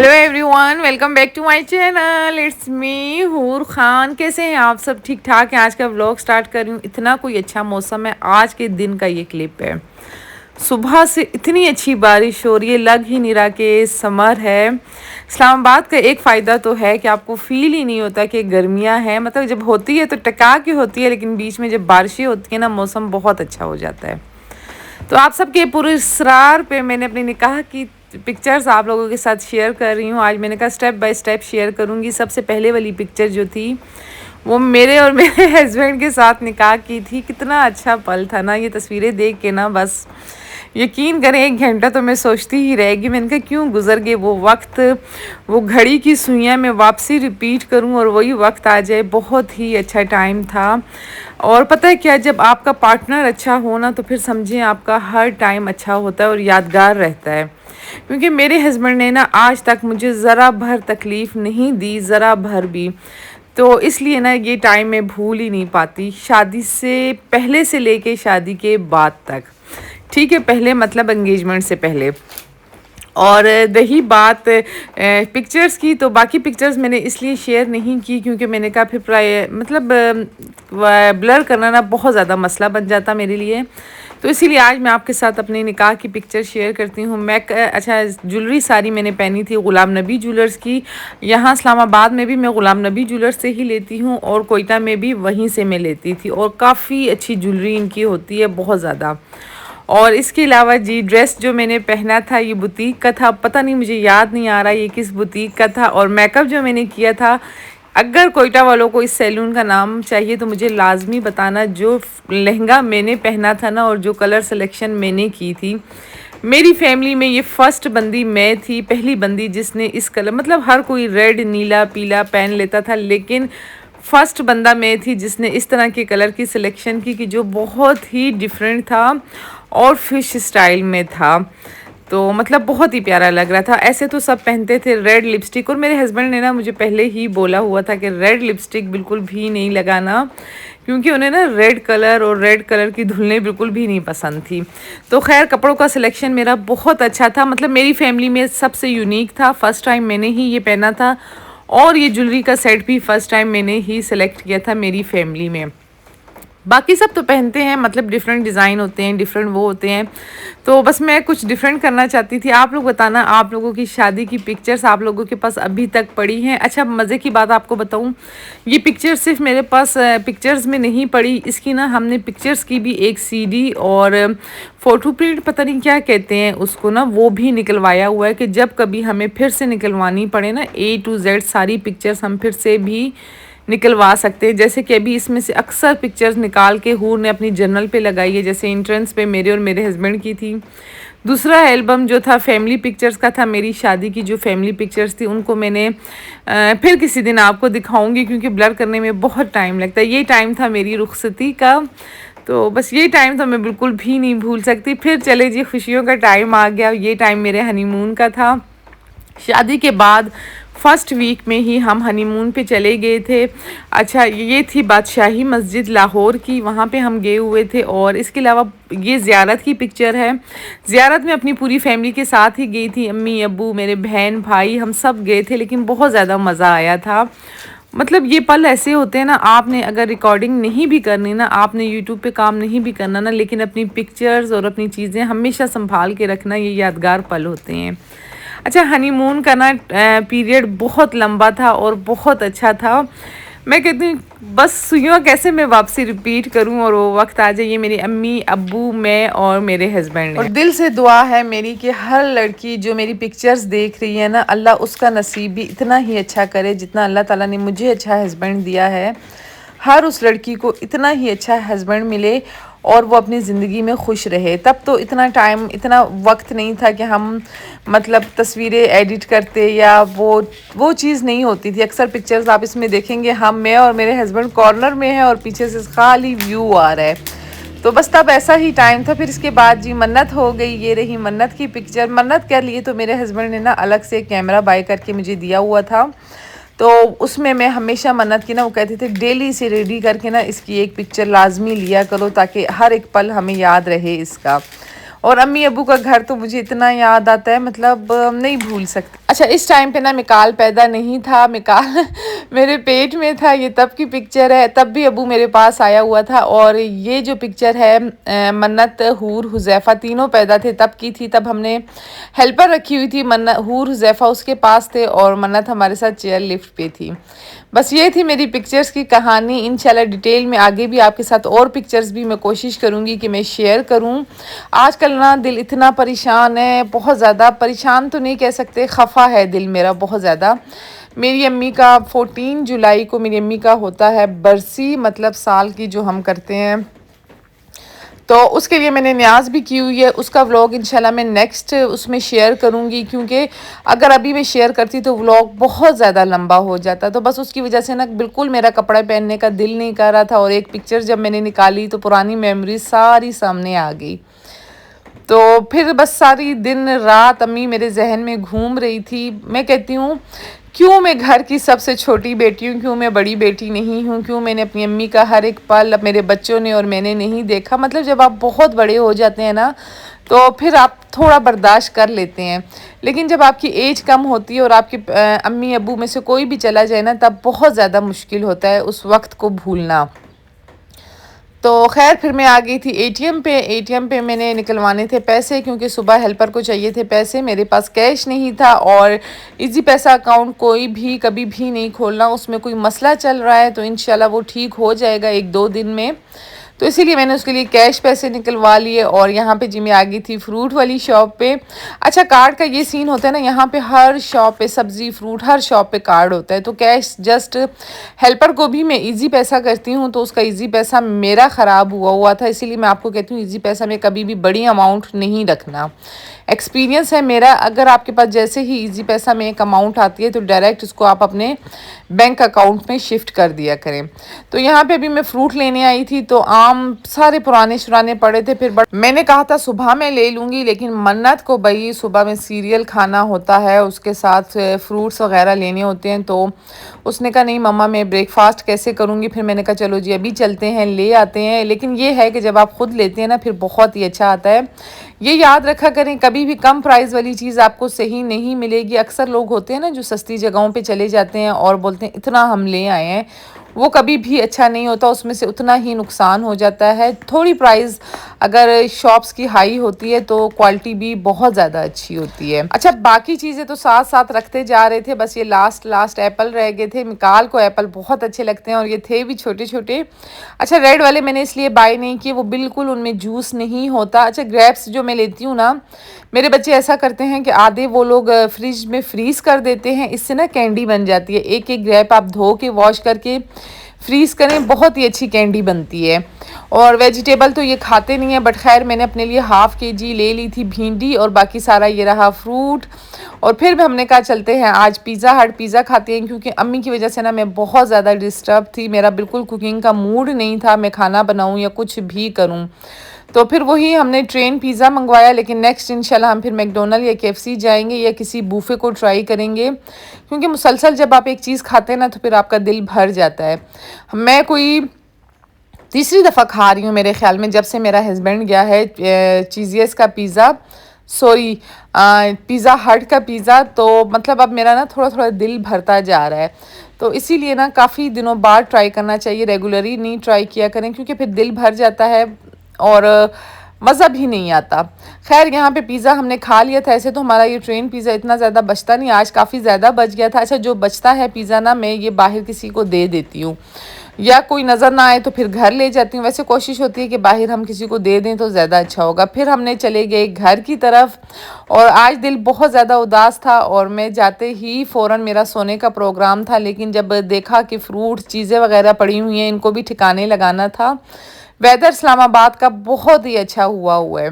Hello everyone, welcome back to my channel. It's me Hoor Khan. कैसे हैं आप सब? ठीक ठाक हैं। आज का व्लॉग स्टार्ट कर रही हूँ। इतना कोई अच्छा मौसम है। आज के दिन का ये क्लिप है। सुबह से इतनी अच्छी बारिश हो रही है, लग ही नहीं रहा कि समर है। इस्लामाबाद का एक फ़ायदा तो है कि आपको फील ही नहीं होता कि गर्मियाँ हैं। मतलब जब होती है तो टका के होती है, लेकिन बीच में जब बारिशें होती हैं ना, मौसम बहुत अच्छा हो जाता है। तो आप सबके पूरे इसरार पे मैंने अपनी निकाह की पिक्चर्स आप लोगों के साथ शेयर कर रही हूँ। आज मैंने कहा स्टेप बाय स्टेप शेयर करूँगी। सबसे पहले वाली पिक्चर जो थी वो मेरे और मेरे हस्बैंड के साथ निकाह की थी। कितना अच्छा पल था ना, ये तस्वीरें देख के ना बस यकीन करें 1 घंटा तो मैं सोचती ही रहेगी। मैंने कहा क्यों गुजर गए वो वक्त, वो घड़ी की सुइयां मैं वापसी रिपीट करूं और वही वक्त आ जाए। बहुत ही अच्छा टाइम था। और पता है क्या, जब आपका पार्टनर अच्छा हो ना तो फिर समझें आपका हर टाइम अच्छा होता है और यादगार रहता है। क्योंकि मेरे हस्बैंड ने ना आज तक मुझे ज़रा भर तकलीफ़ नहीं दी, ज़रा भर भी। तो इसलिए ना ये टाइम मैं भूल ही नहीं पाती, शादी से पहले से लेके शादी के बाद तक। ठीक है, पहले मतलब एंगेजमेंट से पहले। और रही बात पिक्चर्स की, तो बाकी पिक्चर्स मैंने इसलिए शेयर नहीं की क्योंकि मैंने कहा फिर मतलब ब्लर करना ना बहुत ज़्यादा मसला बन जाता मेरे लिए। तो इसीलिए आज मैं आपके साथ अपने निकाह की पिक्चर शेयर करती हूँ। मैं अच्छा, ज्वेलरी सारी मैंने पहनी थी गुलाम नबी ज्वेलर्स की। यहाँ इस्लामाबाद में भी मैं गुलाम नबी ज्वेलर्स से ही लेती हूँ और कोयटा में भी वहीं से मैं लेती थी। और काफ़ी अच्छी ज्वेलरी इनकी होती है, बहुत ज़्यादा। और इसके अलावा जी, ड्रेस जो मैंने पहना था ये बुटीक का था। पता नहीं, मुझे याद नहीं आ रहा ये किस बुटीक का था। और मेकअप जो मैंने किया था, अगर कोयटा वालों को इस सैलून का नाम चाहिए तो मुझे लाजमी बताना। जो लहंगा मैंने पहना था ना और जो कलर सिलेक्शन मैंने की थी, मेरी फैमिली में ये फर्स्ट बंदी मैं थी, पहली बंदी जिसने इस कलर, मतलब हर कोई रेड नीला पीला पहन लेता था, लेकिन फर्स्ट बंदा मैं थी जिसने इस तरह के कलर की सिलेक्शन की कि जो बहुत ही डिफरेंट था और फिश स्टाइल में था। तो मतलब बहुत ही प्यारा लग रहा था। ऐसे तो सब पहनते थे रेड लिपस्टिक, और मेरे हस्बैंड ने ना मुझे पहले ही बोला हुआ था कि रेड लिपस्टिक बिल्कुल भी नहीं लगाना, क्योंकि उन्हें ना रेड कलर और रेड कलर की धुलने बिल्कुल भी नहीं पसंद थी। तो खैर, कपड़ों का सिलेक्शन मेरा बहुत अच्छा था। मतलब मेरी फैमिली में सबसे यूनिक था। फर्स्ट टाइम मैंने ही ये पहना था और ये ज्वेलरी का सेट भी फर्स्ट टाइम मैंने ही सिलेक्ट किया था मेरी फैमिली में। बाकी सब तो पहनते हैं, मतलब डिफरेंट डिज़ाइन होते हैं, डिफरेंट वो होते हैं। तो बस मैं कुछ डिफरेंट करना चाहती थी। आप लोग बताना, आप लोगों की शादी की पिक्चर्स आप लोगों के पास अभी तक पड़ी हैं? अच्छा, मज़े की बात आपको बताऊं, ये पिक्चर सिर्फ मेरे पास पिक्चर्स में नहीं पड़ी। इसकी ना हमने पिक्चर्स की भी एक सीडी और फ़ोटो प्रिंट, पता नहीं क्या कहते हैं उसको ना, वो भी निकलवाया हुआ है कि जब कभी हमें फिर से निकलवानी पड़े ना, A to Z सारी पिक्चर्स हम फिर से भी निकलवा सकते हैं। जैसे कि अभी इसमें से अक्सर पिक्चर्स निकाल के हूर ने अपनी जर्नल पे लगाई है। जैसे एंट्रेंस पे मेरे और मेरे हस्बैंड की थी। दूसरा एल्बम जो था फैमिली पिक्चर्स का था, मेरी शादी की जो फैमिली पिक्चर्स थी उनको मैंने फिर किसी दिन आपको दिखाऊंगी, क्योंकि ब्लर करने में बहुत टाइम लगता है। ये टाइम था मेरी रुखसती का, तो बस ये टाइम तो मैं बिल्कुल भी नहीं भूल सकती। फिर चले जी, खुशियों का टाइम आ गया। ये टाइम मेरे हनीमून का था। शादी के बाद फर्स्ट वीक में ही हम हनीमून पे चले गए थे। अच्छा, ये थी बादशाही मस्जिद लाहौर की, वहाँ पे हम गए हुए थे। और इसके अलावा ये ज़ियारत की पिक्चर है। ज़ियारत में अपनी पूरी फैमिली के साथ ही गई थी, अम्मी अब्बू मेरे बहन भाई हम सब गए थे, लेकिन बहुत ज़्यादा मज़ा आया था। मतलब ये पल ऐसे होते हैं ना, आपने अगर रिकॉर्डिंग नहीं भी करनी ना, आपने यूट्यूब पे काम नहीं भी करना ना, लेकिन अपनी पिक्चर्स और अपनी चीज़ें हमेशा संभाल के रखना, ये यादगार पल होते हैं। अच्छा, हनीमून का ना पीरियड बहुत लंबा था और बहुत अच्छा था। मैं कहती हूँ बस सुइयों कैसे मैं वापसी रिपीट करूँ और वो वक्त आ जाए। ये मेरी अम्मी अब्बू, मैं और मेरे हस्बैंड। और दिल से दुआ है मेरी कि हर लड़की जो मेरी पिक्चर्स देख रही है ना, अल्लाह उसका नसीब भी इतना ही अच्छा करे जितना अल्लाह ताला ने मुझे अच्छा हस्बैंड दिया है। हर उस लड़की को इतना ही अच्छा हस्बैंड मिले और वो अपनी ज़िंदगी में खुश रहे। तब तो इतना टाइम, इतना वक्त नहीं था कि हम मतलब तस्वीरें एडिट करते, या वो चीज़ नहीं होती थी। अक्सर पिक्चर्स आप इसमें देखेंगे, हम, मैं और मेरे हस्बैंड कॉर्नर में है और पीछे से खाली व्यू आ रहा है। तो बस तब ऐसा ही टाइम था। फिर इसके बाद जी मन्नत हो गई। ये रही मन्नत की पिक्चर। मन्नत कर लिए तो मेरे हस्बैंड ने ना अलग से कैमरा बाय करके मुझे दिया हुआ था। तो उसमें मैं हमेशा मन्नत की ना, वो कहते थे डेली से रेडी करके ना इसकी एक पिक्चर लाजमी लिया करो ताकि हर एक पल हमें याद रहे इसका। और अम्मी अबू का घर तो मुझे इतना याद आता है, मतलब नहीं भूल सकती। अच्छा, इस टाइम पे ना मिकाल पैदा नहीं था, मिकाल मेरे पेट में था। ये तब की पिक्चर है, तब भी अबू मेरे पास आया हुआ था। और ये जो पिक्चर है मन्नत, हूर, हुज़ैफ़ा तीनों पैदा थे तब की थी। तब हमने हेल्पर रखी हुई थी, मन्नत, हूर, हुज़ैफ़ा उसके पास थे और मन्नत हमारे साथ चेयर लिफ्ट पे थी। बस ये थी मेरी पिक्चर्स की कहानी। इंशाल्लाह डिटेल में आगे भी आपके साथ और पिक्चर्स भी मैं कोशिश करूँगी कि मैं शेयर करूँ। आजकल ना दिल इतना परेशान है, बहुत ज़्यादा परेशान तो नहीं कह सकते, खफा है दिल मेरा बहुत ज़्यादा। मेरी अम्मी का 14 जुलाई को मेरी अम्मी का होता है बरसी, मतलब साल की जो हम करते हैं, तो उसके लिए मैंने न्याज़ भी की हुई है। उसका व्लॉग इंशाल्लाह मैं नेक्स्ट उसमें शेयर करूँगी, क्योंकि अगर अभी मैं शेयर करती तो व्लॉग बहुत ज़्यादा लंबा हो जाता। तो बस उसकी वजह से ना बिल्कुल मेरा कपड़ा पहनने का दिल नहीं कर रहा था। और एक पिक्चर जब मैंने निकाली तो पुरानी मेमोरीज सारी सामने आ गई। तो फिर बस सारी दिन रात अम्मी मेरे जहन में घूम रही थी। मैं कहती हूँ क्यों मैं घर की सबसे छोटी बेटी हूँ, क्यों मैं बड़ी बेटी नहीं हूँ, क्यों मैंने अपनी अम्मी का हर एक पल मेरे बच्चों ने और मैंने नहीं देखा। मतलब जब आप बहुत बड़े हो जाते हैं ना तो फिर आप थोड़ा बर्दाश्त कर लेते हैं, लेकिन जब आपकी एज कम होती है और आपके अम्मी अब्बू में से कोई भी चला जाए ना, तब बहुत ज़्यादा मुश्किल होता है उस वक्त को भूलना। तो खैर फिर मैं आ गई थी एटीएम पे मैंने निकलवाने थे पैसे, क्योंकि सुबह हेल्पर को चाहिए थे पैसे। मेरे पास कैश नहीं था और इजी पैसा अकाउंट कोई भी कभी भी नहीं खोलना, उसमें कोई मसला चल रहा है, तो इंशाल्लाह वो ठीक हो जाएगा 1-2 दिन में। तो इसीलिए मैंने उसके लिए कैश पैसे निकलवा लिए। और यहाँ पे जी मैं आ गई थी फ्रूट वाली शॉप पे। अच्छा, कार्ड का ये सीन होता है ना, यहाँ पे हर शॉप पे सब्ज़ी फ्रूट हर शॉप पे कार्ड होता है। तो कैश जस्ट हेल्पर को भी मैं इजी पैसा करती हूँ, तो उसका इजी पैसा मेरा ख़राब हुआ था। इसीलिए मैं आपको कहती हूँ इजी पैसा में कभी भी बड़ी अमाउंट नहीं रखना। एक्सपीरियंस है मेरा, अगर आपके पास जैसे ही इजी पैसा में एक अमाउंट आती है तो डायरेक्ट उसको आप अपने बैंक अकाउंट में शिफ्ट कर दिया करें। तो यहाँ पे अभी मैं फ्रूट लेने आई थी, तो आम सारे पुराने शुराने पड़े थे। फिर मैंने कहा था सुबह मैं ले लूँगी, लेकिन मन्नत को भाई सुबह में सीरियल खाना होता है, उसके साथ फ्रूट्स वगैरह लेने होते हैं। तो उसने कहा नहीं मम्मा मैं ब्रेकफास्ट कैसे करूँगी। फिर मैंने कहा चलो जी अभी चलते हैं ले आते हैं। लेकिन ये है कि जब आप ख़ुद लेते हैं ना फिर बहुत ही अच्छा आता है। ये याद रखा करें, कभी भी कम प्राइस वाली चीज़ आपको सही नहीं मिलेगी। अक्सर लोग होते हैं ना जो सस्ती जगहों पे चले जाते हैं और बोलते हैं इतना हम ले आए हैं, वो कभी भी अच्छा नहीं होता, उसमें से उतना ही नुकसान हो जाता है। थोड़ी प्राइस अगर शॉप्स की हाई होती है तो क्वालिटी भी बहुत ज़्यादा अच्छी होती है। अच्छा, बाकी चीज़ें तो साथ साथ रखते जा रहे थे, बस ये लास्ट एप्पल रह गए थे। मिकाल को एप्पल बहुत अच्छे लगते हैं और ये थे भी छोटे छोटे। अच्छा, रेड वाले मैंने इसलिए बाय नहीं किए, वो बिल्कुल उनमें जूस नहीं होता। अच्छा, ग्रेप्स जो मैं लेती हूँ ना, मेरे बच्चे ऐसा करते हैं कि आधे वो लोग फ्रिज में फ्रीज़ कर देते हैं, इससे ना कैंडी बन जाती है। एक एक ग्रेप आप धो के वॉश करके फ्रीज़ करें, बहुत ही अच्छी कैंडी बनती है। और वेजिटेबल तो ये खाते नहीं है, बट खैर मैंने अपने लिए हाफ़ केजी ले ली थी भिंडी और बाकी सारा ये रहा फ्रूट। और फिर भी हमने कहा चलते हैं आज पिज़्ज़ा हट पिज़्ज़ा खाते हैं, क्योंकि अम्मी की वजह से ना मैं बहुत ज़्यादा डिस्टर्ब थी, मेरा बिल्कुल कुकिंग का मूड नहीं था, मैं खाना बनाऊँ या कुछ भी करूँ। तो फिर वही हमने ट्रेन पिज़्ज़ा मंगवाया। लेकिन नेक्स्ट इंशाल्लाह हम फिर मैकडोनल्ड या केएफसी जाएंगे या किसी बूफे को ट्राई करेंगे, क्योंकि मुसलसल जब आप एक चीज़ खाते हैं ना तो फिर आपका दिल भर जाता है। मैं कोई तीसरी दफ़ा खा रही हूँ मेरे ख़्याल में, जब से मेरा हस्बैंड गया है चीज़ियस का पिज़्ज़ा, सॉरी पिज़्ज़ा हट का पिज़्ज़ा। तो मतलब अब मेरा ना थोड़ा थोड़ा दिल भरता जा रहा है। तो इसीलिए ना काफ़ी दिनों बाद ट्राई करना चाहिए, रेगुलरली नहीं ट्राई किया करें, क्योंकि फिर दिल भर जाता है और मज़ा भी नहीं आता। खैर यहाँ पे पिज़्ज़ा हमने खा लिया था। ऐसे तो हमारा ये ट्रेन पिज़्ज़ा इतना ज़्यादा बचता नहीं, आज काफ़ी ज़्यादा बच गया था। अच्छा, जो बचता है पिज़्ज़ा ना मैं ये बाहर किसी को दे देती हूँ, या कोई नज़र ना आए तो फिर घर ले जाती हूँ। वैसे कोशिश होती है कि बाहर हम किसी को दे दें तो ज़्यादा अच्छा होगा। फिर हमने चले गए घर की तरफ और आज दिल बहुत ज़्यादा उदास था और मैं जाते ही फ़ौरन मेरा सोने का प्रोग्राम था, लेकिन जब देखा कि फ्रूट चीज़ें वगैरह पड़ी हुई हैं, इनको भी ठिकाने लगाना था। वेदर इस्लामाबाद का बहुत ही अच्छा हुआ है।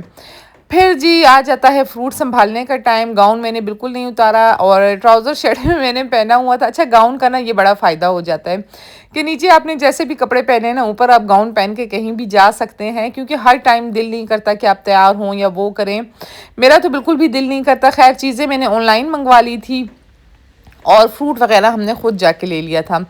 फिर जी आ जाता है फ्रूट संभालने का टाइम। गाउन मैंने बिल्कुल नहीं उतारा और ट्राउज़र शर्ट में मैंने पहना हुआ था। अच्छा, गाउन का ना ये बड़ा फ़ायदा हो जाता है कि नीचे आपने जैसे भी कपड़े पहने ना, ऊपर आप गाउन पहन के कहीं भी जा सकते हैं, क्योंकि हर टाइम दिल नहीं करता कि आप तैयार हों या वो करें। मेरा तो बिल्कुल भी दिल नहीं करता। खैर चीज़ें मैंने ऑनलाइन मंगवा ली थी और फ्रूट वगैरह हमने खुद जाके ले लिया था।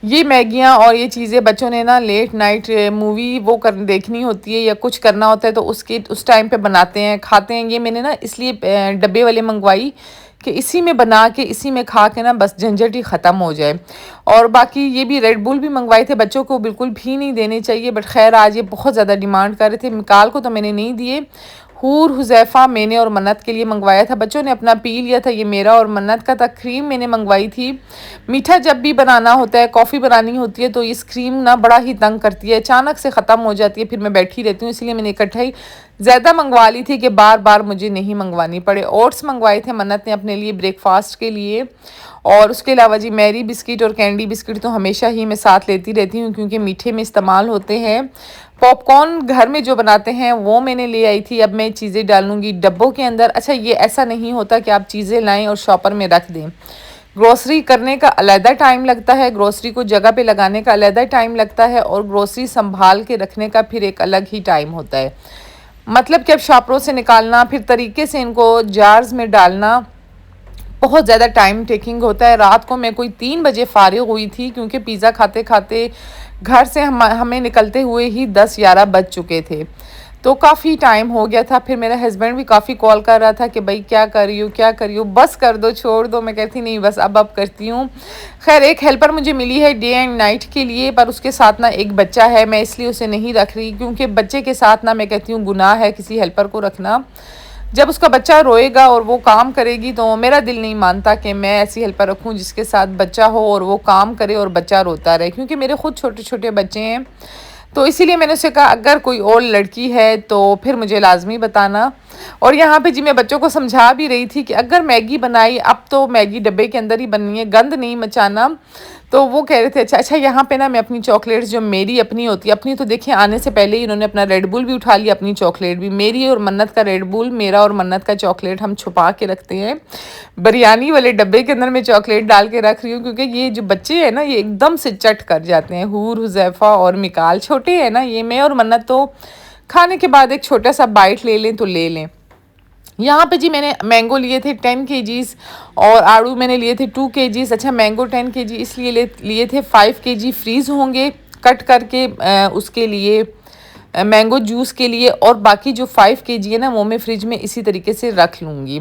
ये मैगियाँ और ये चीज़ें बच्चों ने ना लेट नाइट मूवी वो कर देखनी होती है या कुछ करना होता है तो उसके उस टाइम पे बनाते हैं, खाते हैं। ये मैंने ना इसलिए डब्बे वाले मंगवाई कि इसी में बना के इसी में खा के ना बस झंझट ही ख़त्म हो जाए। और बाकी ये भी रेड बुल भी मंगवाए थे, बच्चों को बिल्कुल भी नहीं देने चाहिए, बट खैर आज ये बहुत ज़्यादा डिमांड कर रहे थे। मिकाल को तो मैंने नहीं दिए, हूर हुज़ैफ़ा मैंने और मन्नत के लिए मंगवाया था। बच्चों ने अपना पी लिया था, ये मेरा और मन्नत का था। क्रीम मैंने मंगवाई थी। मीठा जब भी बनाना होता है, कॉफ़ी बनानी होती है तो इस क्रीम ना बड़ा ही तंग करती है, अचानक से ख़त्म हो जाती है, फिर मैं बैठी रहती हूँ। इसलिए मैंने इकट्ठा ही ज़्यादा मंगवा ली थी कि बार बार मुझे नहीं मंगवानी पड़े। ओट्स मंगवाए थे मन्नत ने अपने लिए ब्रेकफास्ट के लिए। और उसके अलावा जी मैरी बिस्किट और कैंडी बिस्किट तो हमेशा ही मैं साथ लेती रहती हूँ क्योंकि मीठे में इस्तेमाल होते हैं। पॉपकॉर्न घर में जो बनाते हैं वो मैंने ले आई थी। अब मैं चीज़ें डालूँगी डब्बों के अंदर। अच्छा, ये ऐसा नहीं होता कि आप चीज़ें लाएं और शॉपर में रख दें। ग्रोसरी करने का अलहदा टाइम लगता है, ग्रोसरी को जगह पे लगाने का अलहदा टाइम लगता है, और ग्रोसरी संभाल के रखने का फिर एक अलग ही टाइम होता है। मतलब कि अब शॉपरों से निकालना, फिर तरीके से इनको जार्स में डालना बहुत ज़्यादा टाइम टेकिंग होता है। रात को मैं कोई 3 बजे फ़ारिग हुई थी क्योंकि पिज़्ज़ा खाते खाते घर से हमें निकलते हुए ही 10-11 बज चुके थे, तो काफ़ी टाइम हो गया था। फिर मेरा हस्बैंड भी काफ़ी कॉल कर रहा था कि भाई क्या कर रही हो, क्या कर रही हो, बस कर दो, छोड़ दो। मैं कहती नहीं, बस अब करती हूँ। खैर एक हेल्पर मुझे मिली है डे एंड नाइट के लिए, पर उसके साथ ना एक बच्चा है, मैं इसलिए उसे नहीं रख रही क्योंकि बच्चे के साथ ना मैं कहती हूँ गुनाह है किसी हेल्पर को रखना। जब उसका बच्चा रोएगा और वो काम करेगी तो मेरा दिल नहीं मानता कि मैं ऐसी हेल्पर रखूं जिसके साथ बच्चा हो और वो काम करे और बच्चा रोता रहे, क्योंकि मेरे खुद छोटे छोटे बच्चे हैं। तो इसीलिए मैंने उससे कहा अगर कोई और लड़की है तो फिर मुझे लाजमी बताना। और यहाँ पे जी मैं बच्चों को समझा भी रही थी कि अगर मैगी बनाई, अब तो मैगी डब्बे के अंदर ही बननी है, गंद नहीं मचाना। तो वो कह रहे थे अच्छा अच्छा। यहाँ पे ना मैं अपनी चॉकलेट्स जो मेरी अपनी होती है, अपनी तो देखिए आने से पहले ही इन्होंने अपना रेड बुल भी उठा लिया, अपनी चॉकलेट भी। मेरी और मन्नत का रेड बुल, मेरा और मन्नत का चॉकलेट हम छुपा के रखते हैं। बिरयानी वाले डब्बे के अंदर मैं चॉकलेट डाल के रख रही हूँ क्योंकि ये जो बच्चे हैं ना ये एकदम से चट कर जाते हैं। हूर, हुज़ैफ़ा और मिकाल छोटे हैं ना ये, मैं और मन्नत तो खाने के बाद एक छोटा सा बाइट ले लें तो ले लें। यहाँ पे जी मैंने मैंगो लिए थे 10 केजीज़ और आड़ू मैंने लिए थे 2 केजीज़। अच्छा, मैंगो 10 केजी इसलिए लिए थे, 5 केजी फ्रीज़ होंगे कट करके उसके लिए मैंगो जूस के लिए, और बाकी जो 5 केजी है ना वो मैं फ्रिज में इसी तरीके से रख लूँगी।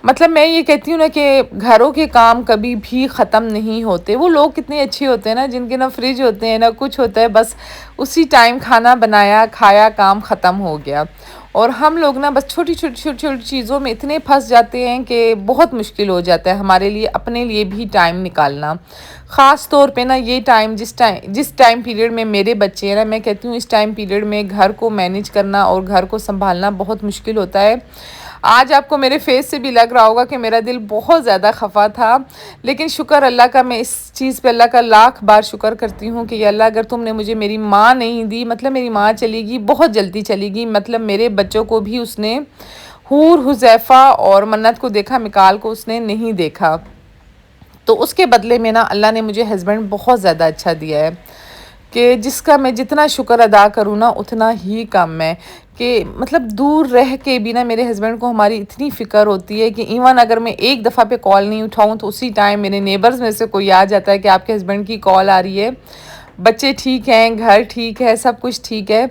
मतलब मैं ये कहती हूँ ना कि घरों के काम कभी भी ख़त्म नहीं होते। वो लोग कितने अच्छे होते हैं ना जिनके ना फ्रिज होते हैं ना कुछ होता है, बस उसी टाइम खाना बनाया, खाया, काम ख़त्म हो गया। और हम लोग ना बस छोटी छोटी छोटी छोटी चीज़ों में इतने फंस जाते हैं कि बहुत मुश्किल हो जाता है हमारे लिए अपने लिए भी टाइम निकालना। ख़ास तौर पे ना ये टाइम जिस टाइम पीरियड में मेरे बच्चे हैं ना, मैं कहती हूँ इस टाइम पीरियड में घर को मैनेज करना और घर को संभालना बहुत मुश्किल होता है। आज आपको मेरे फेस से भी लग रहा होगा कि मेरा दिल बहुत ज़्यादा खफा था, लेकिन शुक्र अल्लाह का, मैं इस चीज़ पे अल्लाह का लाख बार शुक्र करती हूँ कि अल्लाह अगर तुमने मुझे मेरी माँ नहीं दी, मतलब मेरी माँ चलेगी बहुत जल्दी चलेगी, मतलब मेरे बच्चों को भी उसने, हूर, हुज़ैफ़ा और मन्नत को देखा, मिकाल को उसने नहीं देखा। तो उसके बदले में ना अल्लाह ने मुझे हस्बैंड बहुत ज़्यादा अच्छा दिया है कि जिसका मैं जितना शुक्र अदा करूँ ना उतना ही कम है। कि मतलब दूर रह के भी ना मेरे हस्बैंड को हमारी इतनी फ़िक्र होती है कि इवन अगर मैं एक दफ़ा पे कॉल नहीं उठाऊँ तो उसी टाइम मेरे नेबर्स में से कोई आ जाता है कि आपके हस्बैंड की कॉल आ रही है, बच्चे ठीक हैं, घर ठीक है, सब कुछ ठीक है।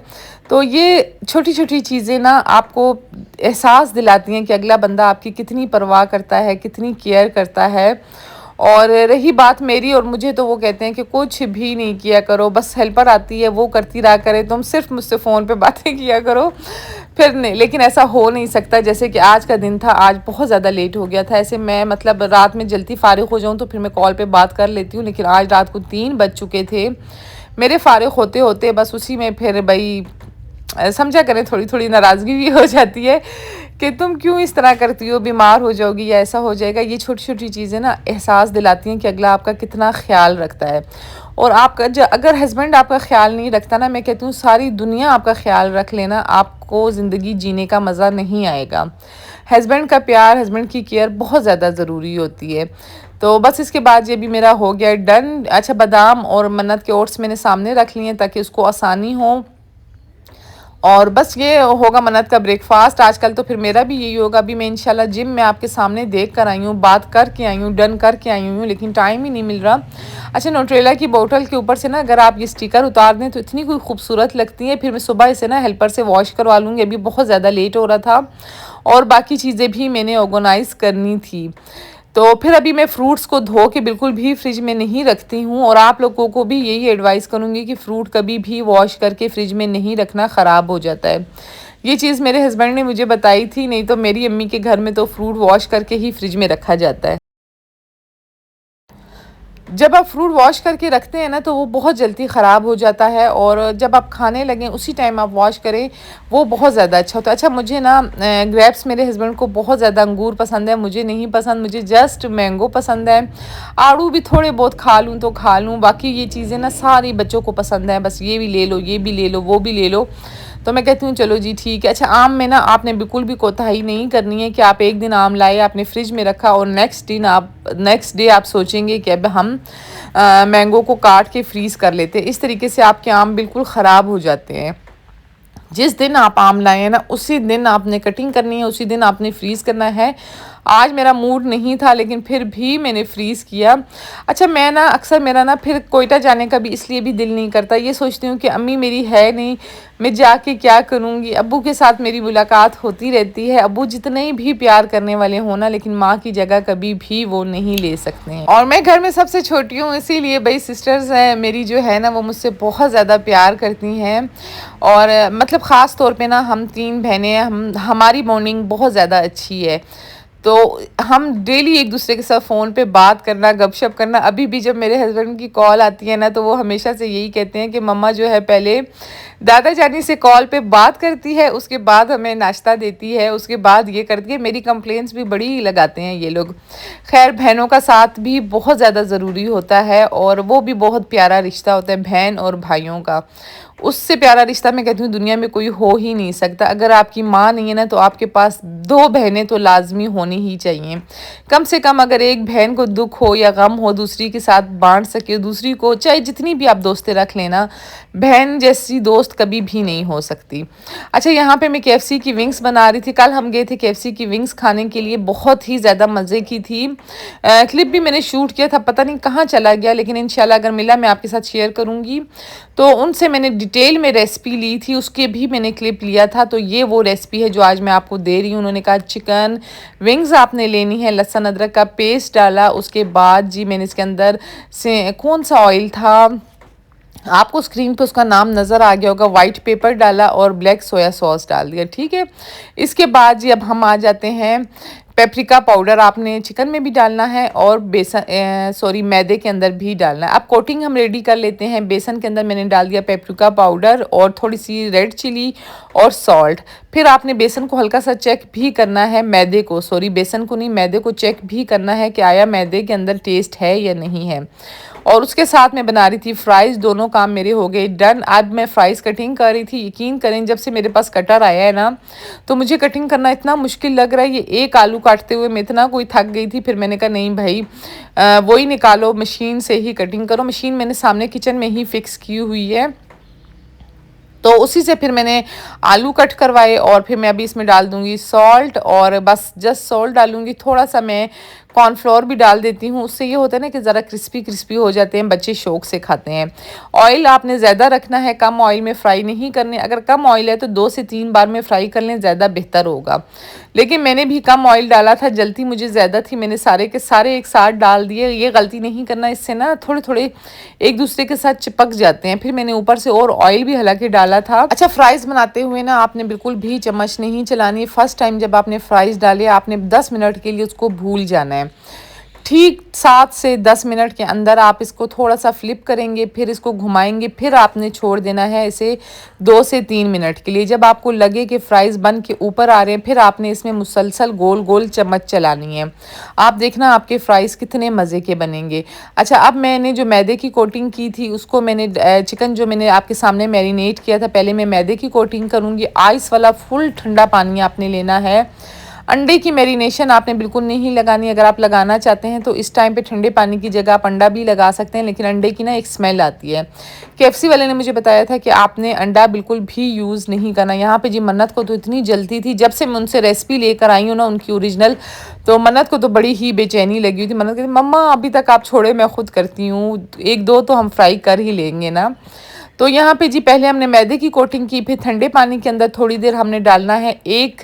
तो ये छोटी छोटी चीज़ें ना आपको एहसास दिलाती हैं कि अगला बंदा आपकी कितनी परवाह करता है, कितनी केयर करता है। और रही बात मेरी और मुझे, तो वो कहते हैं कि कुछ भी नहीं किया करो, बस हेल्पर आती है वो करती रहा करे, तुम सिर्फ मुझसे फ़ोन पे बातें किया करो। फिर नहीं, लेकिन ऐसा हो नहीं सकता। जैसे कि आज का दिन था, आज बहुत ज़्यादा लेट हो गया था। ऐसे मैं मतलब रात में जल्दी फ़ारिग हो जाऊँ तो फिर मैं कॉल पे बात कर लेती हूँ, लेकिन आज रात को 3 बज चुके थे मेरे फ़ारिग होते होते। बस उसी में फिर भाई समझा करें, थोड़ी थोड़ी नाराज़गी भी हो जाती है कि तुम क्यों इस तरह करती हो, बीमार हो जाओगी या ऐसा हो जाएगा। ये छोटी छोटी चीज़ें ना एहसास दिलाती हैं कि अगला आपका कितना ख्याल रखता है। और आपका अगर हस्बैंड आपका ख्याल नहीं रखता ना, मैं कहती हूँ सारी दुनिया आपका ख्याल रख लेना, आपको ज़िंदगी जीने का मज़ा नहीं आएगा। हस्बैंड का प्यार, हस्बैंड की केयर बहुत ज़्यादा ज़रूरी होती है। तो बस इसके बाद ये भी मेरा हो गया डन। अच्छा, बादाम और मन्नत के ओट्स मैंने सामने रख लिए हैं ताकि उसको आसानी हो। और बस ये होगा मन्नत का ब्रेकफास्ट आजकल। तो फिर मेरा भी यही होगा। अभी मैं इंशाल्लाह जिम में आपके सामने देख कर आई हूँ, बात करके आई हूँ, डन करके आई हूँ, लेकिन टाइम ही नहीं मिल रहा। अच्छा, न्यूट्रेला की बोतल के ऊपर से ना अगर आप ये स्टिकर उतार दें तो इतनी कोई खूबसूरत लगती है। फिर मैं सुबह इसे ना हेल्पर से वॉश करवा लूँगी, अभी बहुत ज़्यादा लेट हो रहा था और बाकी चीज़ें भी मैंने ऑर्गेनाइज़ करनी थी। तो फिर अभी मैं फ्रूट्स को धो के बिल्कुल भी फ्रिज में नहीं रखती हूँ और आप लोगों को भी यही एडवाइस करूँगी कि फ्रूट कभी भी वॉश करके फ्रिज में नहीं रखना, ख़राब हो जाता है। ये चीज़ मेरे हस्बैंड ने मुझे बताई थी, नहीं तो मेरी अम्मी के घर में तो फ्रूट वॉश करके ही फ्रिज में रखा जाता है। जब आप फ्रूट वॉश करके रखते हैं ना तो वो बहुत जल्दी ख़राब हो जाता है और जब आप खाने लगें उसी टाइम आप वॉश करें, वो बहुत ज़्यादा अच्छा होता है। अच्छा, मुझे ना ग्रेप्स मेरे हस्बैंड को बहुत ज़्यादा अंगूर पसंद है, मुझे नहीं पसंद, मुझे जस्ट मैंगो पसंद है। आड़ू भी थोड़े बहुत खा लूँ तो खा लूँ, बाकी ये चीज़ें ना सारी बच्चों को पसंद है, बस ये भी ले लो, ये भी ले लो, वो भी ले लो। तो मैं कहती हूँ चलो जी ठीक है। अच्छा, आम में ना आपने बिल्कुल भी कोताही नहीं करनी है कि आप एक दिन आम लाए, आपने फ्रिज में रखा और नेक्स्ट डे आप सोचेंगे कि अब हम मैंगो को काट के फ्रीज़ कर लेते हैं। इस तरीके से आपके आम बिल्कुल ख़राब हो जाते हैं। जिस दिन आप आम लाए ना उसी दिन आपने कटिंग करनी है, उसी दिन आपने फ्रीज़ करना है। आज मेरा मूड नहीं था लेकिन फिर भी मैंने फ्रीज़ किया। अच्छा, मैं ना अक्सर मेरा ना फिर कोयटा जाने का भी इसलिए भी दिल नहीं करता, ये सोचती हूँ कि अम्मी मेरी है नहीं, मैं जाके क्या करूँगी। अब्बू के साथ मेरी मुलाकात होती रहती है, अब्बू जितने भी प्यार करने वाले हों ना, लेकिन माँ की जगह कभी भी वो नहीं ले सकते हैं। और मैं घर में सबसे छोटी हूँ, इसीलिए भाई सिस्टर्स हैं मेरी जो है ना वो मुझसे बहुत ज़्यादा प्यार करती हैं। और मतलब ख़ास तौर पे ना हम 3 बहनें हैं, हमारी बॉन्डिंग बहुत ज़्यादा अच्छी है। तो हम डेली एक दूसरे के साथ फ़ोन पे बात करना, गपशप करना। अभी भी जब मेरे हस्बैंड की कॉल आती है ना तो वो हमेशा से यही कहते हैं कि मम्मा जो है पहले दादा जानी से कॉल पे बात करती है, उसके बाद हमें नाश्ता देती है, उसके बाद ये करती है। मेरी कंप्लेंट्स भी बड़ी लगाते हैं ये लोग। खैर, बहनों का साथ भी बहुत ज़्यादा ज़रूरी होता है और वो भी बहुत प्यारा रिश्ता होता है बहन और भाइयों का। उससे प्यारा रिश्ता मैं कहती हूँ दुनिया में कोई हो ही नहीं सकता। अगर आपकी माँ नहीं है ना तो आपके पास 2 बहनें तो लाजमी होनी ही चाहिए। कम से कम अगर एक बहन को दुख हो या गम हो दूसरी के साथ बांट सके, दूसरी को चाहे जितनी भी आप दोस्तें रख लेना, बहन जैसी दोस्त कभी भी नहीं हो सकती। अच्छा, यहाँ पे मैं केएफसी की विंग्स बना रही थी। कल हम गए थे केएफसी की विंग्स खाने के लिए, बहुत ही ज़्यादा मज़े की थी। क्लिप भी मैंने शूट किया था, पता नहीं कहाँ चला गया, लेकिन इंशाल्लाह अगर मिला मैं आपके साथ शेयर करूँगी। तो उनसे मैंने डिटेल में रेसिपी ली थी, उसके भी मैंने क्लिप लिया था। तो ये वो रेसिपी है जो आज मैं आपको दे रही हूँ। उन्होंने कहा चिकन विंग्स आपने लेनी है, लहसुन अदरक का पेस्ट डाला, उसके बाद जी मैंने इसके अंदर से कौन सा ऑयल था, आपको स्क्रीन पे उसका नाम नज़र आ गया होगा, वाइट पेपर डाला और ब्लैक सोया सॉस डाल दिया। ठीक है, इसके बाद जी अब हम आ जाते हैं पेपरिका पाउडर आपने चिकन में भी डालना है और मैदे के अंदर भी डालना है। अब कोटिंग हम रेडी कर लेते हैं। बेसन के अंदर मैंने डाल दिया पेपरिका पाउडर और थोड़ी सी रेड चिली और सॉल्ट। फिर आपने बेसन को हल्का सा चेक भी करना है, बेसन को नहीं, मैदे को चेक भी करना है कि आया मैदे के अंदर टेस्ट है या नहीं है। और उसके साथ मैं बना रही थी फ्राइज़। दोनों काम मेरे हो गए डन। अब मैं फ़्राइज़ कटिंग कर रही थी। यकीन करें जब से मेरे पास कटर आया है ना तो मुझे कटिंग करना इतना मुश्किल लग रहा है। ये एक आलू काटते हुए मैं इतना कोई थक गई थी। फिर मैंने कहा नहीं भाई, वही निकालो, मशीन से ही कटिंग करो। मशीन मैंने सामने किचन में ही फ़िक्स की हुई है, तो उसी से फिर मैंने आलू कट करवाए। और फिर मैं अभी इसमें डाल दूँगी सॉल्ट और बस जस्ट सॉल्ट डालूँगी। थोड़ा सा मैं कॉर्नफ्लोर भी डाल देती हूँ, उससे ये होता है ना कि ज़रा क्रिस्पी क्रिस्पी हो जाते हैं, बच्चे शौक से खाते हैं। ऑयल आपने ज़्यादा रखना है, कम ऑयल में फ्राई नहीं करने। अगर कम ऑयल है तो 2 से 3 बार में फ्राई कर लें, ज़्यादा बेहतर होगा। लेकिन मैंने भी कम ऑयल डाला था, जल्दी मुझे ज़्यादा थी, मैंने सारे के सारे एक साथ डाल दिए। ये गलती नहीं करना, इससे ना थोड़े थोड़े एक दूसरे के साथ चिपक जाते हैं। फिर मैंने ऊपर से और ऑयल भी हालांकि डाला था। अच्छा, फ्राइज़ बनाते हुए ना आपने बिल्कुल भी चम्मच नहीं चलानी। फर्स्ट टाइम जब आपने फ्राइज़ डाले आपने 10 मिनट के लिए उसको भूल जाना है। ठीक 7 से 10 मिनट के अंदर आप इसको थोड़ा सा फ्लिप करेंगे, फिर इसको घुमाएंगे, फिर आपने छोड़ देना है इसे 2 से 3 मिनट के लिए। जब आपको लगे कि फ्राइज़ बन के ऊपर आ रहे हैं, फिर आपने इसमें मुसलसल गोल गोल चम्मच चलानी है। आप देखना आपके फ्राइज़ कितने मज़े के बनेंगे। अच्छा, अब मैंने जो मैदे की कोटिंग की थी उसको मैंने चिकन जो मैंने आपके सामने मैरिनेट किया था, पहले मैं मैदे की कोटिंग करूँगी। आइस वाला फुल ठंडा पानी आपने लेना है। अंडे की मैरिनेशन आपने बिल्कुल नहीं लगानी। अगर आप लगाना चाहते हैं तो इस टाइम पे ठंडे पानी की जगह आप अंडा भी लगा सकते हैं, लेकिन अंडे की ना एक स्मेल आती है। केएफसी वाले ने मुझे बताया था कि आपने अंडा बिल्कुल भी यूज़ नहीं करना। यहाँ पे जी मन्नत को तो इतनी जल्दी थी, जब से मैं उनसे रेसिपी लेकर आई हूँ ना उनकी ओरिजिनल, तो मन्नत को तो बड़ी ही बेचैनी लगी हुई थी। मन्नत कहती मम्मा अभी तक आप छोड़े, मैं खुद करती हूँ, एक दो तो हम फ्राई कर ही लेंगे ना। तो यहाँ पे जी पहले हमने मैदे की कोटिंग की, फिर ठंडे पानी के अंदर थोड़ी देर हमने डालना है, एक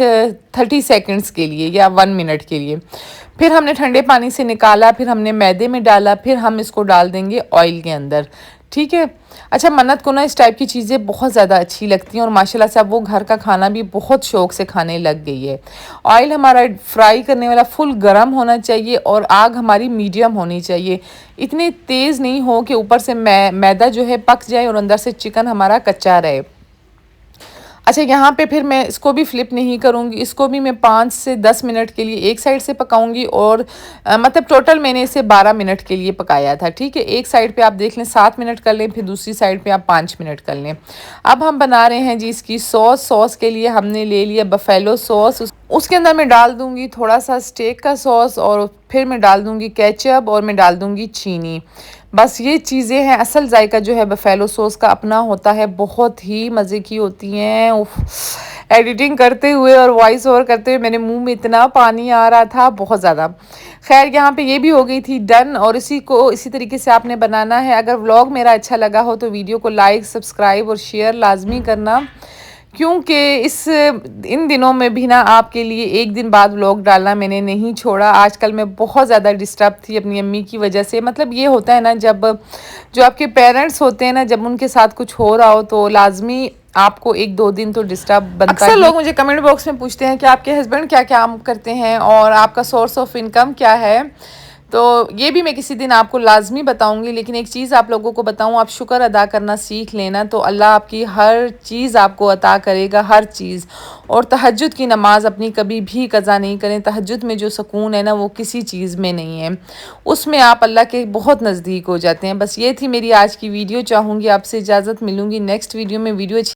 30 सेकेंड्स के लिए या 1 मिनट के लिए। फिर हमने ठंडे पानी से निकाला, फिर हमने मैदे में डाला, फिर हम इसको डाल देंगे ऑयल के अंदर। ठीक है। अच्छा, मन्नत को ना इस टाइप की चीज़ें बहुत ज़्यादा अच्छी लगती हैं और माशाल्लाह से अब वो घर का खाना भी बहुत शौक से खाने लग गई है। ऑयल हमारा फ्राई करने वाला फुल गर्म होना चाहिए और आग हमारी मीडियम होनी चाहिए। इतनी तेज़ नहीं हो कि ऊपर से मैदा जो है पक जाए और अंदर से चिकन हमारा कच्चा रहे। अच्छा, यहाँ पे फिर मैं इसको भी फ्लिप नहीं करूँगी, इसको भी मैं 5 से 10 मिनट के लिए एक साइड से पकाऊंगी और मतलब टोटल मैंने इसे 12 मिनट के लिए पकाया था। ठीक है, एक साइड पे आप देख लें 7 मिनट कर लें, फिर दूसरी साइड पे आप 5 मिनट कर लें। अब हम बना रहे हैं जी इसकी सॉस के लिए हमने ले लिया बफेलो सॉस। उसके अंदर मैं डाल दूँगी थोड़ा सा स्टेक का सॉस और फिर मैं डाल दूँगी केचप और मैं डाल दूँगी चीनी। बस ये चीज़ें हैं। असल जायका जो है बफेलो सॉस का अपना होता है, बहुत ही मज़े की होती हैं। उफ, एडिटिंग करते हुए और वॉइस ओवर करते हुए मेरे मुंह में इतना पानी आ रहा था, बहुत ज़्यादा। खैर, यहाँ पे ये भी हो गई थी डन और इसी को इसी तरीके से आपने बनाना है। अगर व्लॉग मेरा अच्छा लगा हो तो वीडियो को लाइक, सब्सक्राइब और शेयर लाजमी करना, क्योंकि इन दिनों में भी ना आपके लिए एक दिन बाद व्लॉग डालना मैंने नहीं छोड़ा। आजकल मैं बहुत ज़्यादा डिस्टर्ब थी अपनी अम्मी की वजह से। मतलब ये होता है ना, जब जो आपके पेरेंट्स होते हैं ना, जब उनके साथ कुछ हो रहा हो तो लाजमी आपको 1-2 दिन तो डिस्टर्ब बनता है। अक्सर लोग मुझे कमेंट बॉक्स में पूछते हैं कि आपके हस्बैंड क्या काम करते हैं और आपका सोर्स ऑफ इनकम क्या है। तो ये भी मैं किसी दिन आपको लाजमी बताऊंगी। लेकिन एक चीज़ आप लोगों को बताऊं, आप शुक्र अदा करना सीख लेना तो अल्लाह आपकी हर चीज़ आपको अता करेगा, हर चीज़। और तहज्जुद की नमाज़ अपनी कभी भी कज़ा नहीं करें। तहज्जुद में जो सुकून है ना, वो किसी चीज़ में नहीं है, उसमें आप अल्लाह के बहुत नज़दीक हो जाते हैं। बस ये थी मेरी आज की वीडियो। चाहूँगी आपसे इजाज़त, मिलूँगी नेक्स्ट वीडियो में। वीडियो